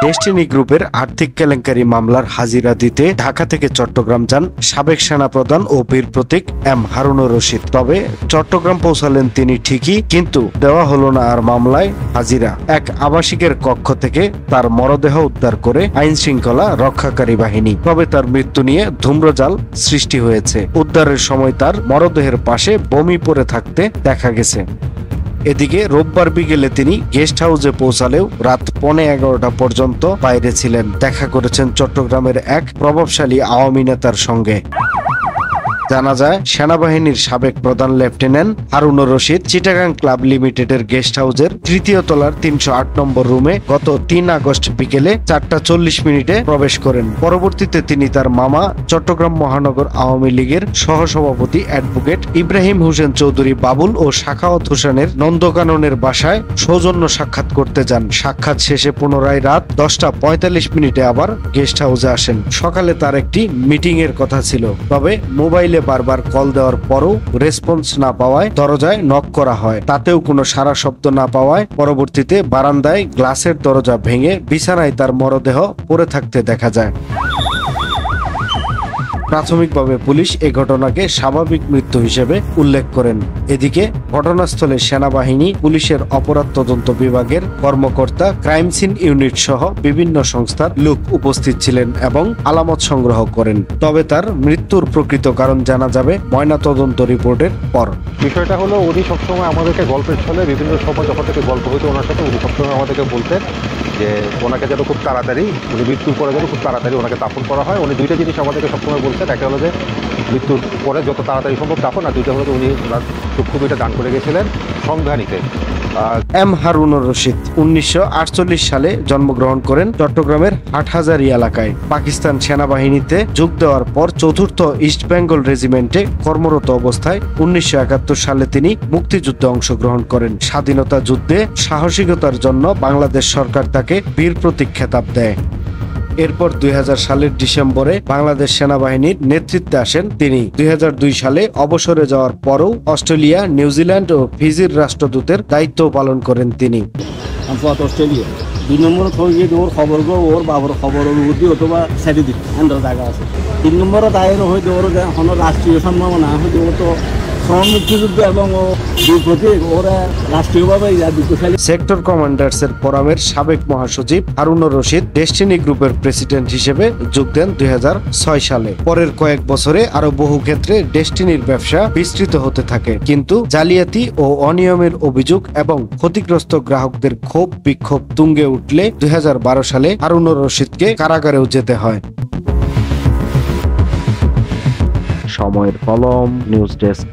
Destiny গ্রুপের আর্থিক কেলেঙ্কারি মামলার হাজিরা দিতে ঢাকা থেকে চট্টগ্রাম যান সাবেক সেনাপ্রধান ও বীর প্রতীক এম হারুনুর রশিদ। তবে চট্টগ্রাম পৌঁছালেন তিনি ঠিকই, কিন্তু দেওয়া হলো না আর মামলায় হাজিরা। এক আবাসিকের কক্ষ থেকে তার মরদেহ উদ্ধার করে আইন শৃঙ্খলা রক্ষাকারী বাহিনী। তবে তার মৃত্যু নিয়ে ধূম্রজাল সৃষ্টি হয়েছে। উদ্ধারের সময় তার মরদেহের পাশে বমি পড়ে থাকতে দেখা গেছে। এদিকে রোববার বিকেলে তিনি গেস্ট হাউসে পৌঁছালেও রাত 11:15 পর্যন্ত বাইরে ছিলেন। দেখা করেছেন চট্টগ্রামের এক প্রভাবশালী আওয়ামী নেতার সঙ্গে। জানা যায়, সেনাবাহিনীর সাবেক প্রধান লেফটেন্যান্ট হারুনুর রশিদ চিটাগাং ক্লাব লিমিটেডের গেস্ট হাউসের 3য় তলার 308 নম্বর রুমে গত 3 আগস্ট বিকেলে 4:40 প্রবেশ করেন। পরবর্তীতে তিনি তার মামা চট্টগ্রাম মহানগর আওয়ামী লীগের সহসভাপতি অ্যাডভোকেট ইব্রাহিম হোসেন চৌধুরী বাবুল ও সাখাওয়াত হোসেনের নন্দকাননের বাসায় সৌজন্য সাক্ষাৎ করতে যান। সাক্ষাৎ শেষে পুনরায় রাত 10:45 আবার গেস্ট হাউসে আসেন। সকালে তার একটি মিটিং এর কথা ছিল, তবে মোবাইলে বারবার কল দেওয়ার পরও রেসপন্স না পাওয়ায় দরজায় নক করা হয়। তাতেও কোনো সাড়া শব্দ না পাওয়ায় পরবর্তীতে বারান্দায় গ্লাসের দরজা ভেঙে বিছানায় তার মরদেহ পড়ে থাকতে দেখা যায়। প্রাথমিকভাবে পুলিশ এ ঘটনাকে স্বাভাবিক মৃত্যু হিসেবে উল্লেখ করেন। এদিকে ঘটনাস্থলে সেনাবাহিনী, পুলিশের অপরাধ তদন্ত বিভাগের কর্মকর্তা, ক্রাইম সিন ইউনিট সহ বিভিন্ন সংস্থার লোক উপস্থিত ছিলেন এবং আলামত সংগ্রহ করেন। তবে তার মৃত্যুর প্রকৃত কারণ জানা যাবে ময়নাতদন্ত রিপোর্টের পর। বিষয়টা হলো, উনি সবসময় আমাদেরকে গল্পের ছলে বিভিন্ন সময় যখন থেকে গল্প হইতো ওনার সাথে, উনি সবসময় আমাদেরকে বলতেন যে ওনাকে যেন খুব তাড়াতাড়ি, উনি মৃত্যুর পরে যেন খুব তাড়াতাড়ি ওনাকে দাফন করা হয়। উনি দুইটা জিনিস আমাদেরকে সবসময় বলতেন। একটা হলো যে মৃত্যুর পরে যত তাড়াতাড়ি সম্ভব দাফন, আর দুইটা হলো যে উনি চক্ষু দুইটা দান করে গেছিলেন সংঘানিতে। এম হারুনুর রশিদ 1948 সালে জন্মগ্রহণ করেন চট্টগ্রামের হাটহাজারী এলাকায়। পাকিস্তান সেনাবাহিনীতে যোগ দেওয়ার পর 4th ইস্ট বেঙ্গল রেজিমেন্টে কর্মরত অবস্থায় 1971 সালে তিনি মুক্তিযুদ্ধে অংশগ্রহণ করেন। স্বাধীনতা যুদ্ধে সাহসিকতার জন্য বাংলাদেশ সরকার তাকে বীর প্রতীক খেতাব দেয়। এরপর 2000 সালের ডিসেম্বরে বাংলাদেশ সেনাবাহিনীর নেতৃত্বে আসেন তিনি। 2002 সালে অবসরে যাওয়ার পরও অস্ট্রেলিয়া, নিউজিল্যান্ড ও ফিজির রাষ্ট্রদূতের দায়িত্ব পালন করেন তিনি। অস্ট্রেলিয়া 2 নম্বর ওর খবর গো, ওর বাবার খবর অনুভূতি অথবা সাইডে দিক আন্ডার জায়গা আছে। 3 নম্বরে দায়ের হয়তো ওর কোনো রাষ্ট্রীয় সম্ভাবনা হয়তো ও তো মুক্তিযুদ্ধ এবং সেক্টর কমান্ডার্সের ফোরামের সাবেক মহাসচিব হারুনুর রশিদ ডেস্টিনি গ্রুপের প্রেসিডেন্ট হিসেবে যোগ দেন 2006 সালে। পরের কয়েক বছরে আরো বহু ক্ষেত্রে ডেস্টিনির ব্যবসা বিস্তৃত হতে থাকে, কিন্তু জালিয়াতি ও অনিয়মের অভিযোগ এবং ক্ষতিগ্রস্ত গ্রাহকদের ক্ষোভ বিক্ষোভ তুঙ্গে উঠলে 2012 সালে হারুনুর রশিদকে কারাগারেও যেতে হয়। সময়ের কলম, নিউজ ডেস্ক।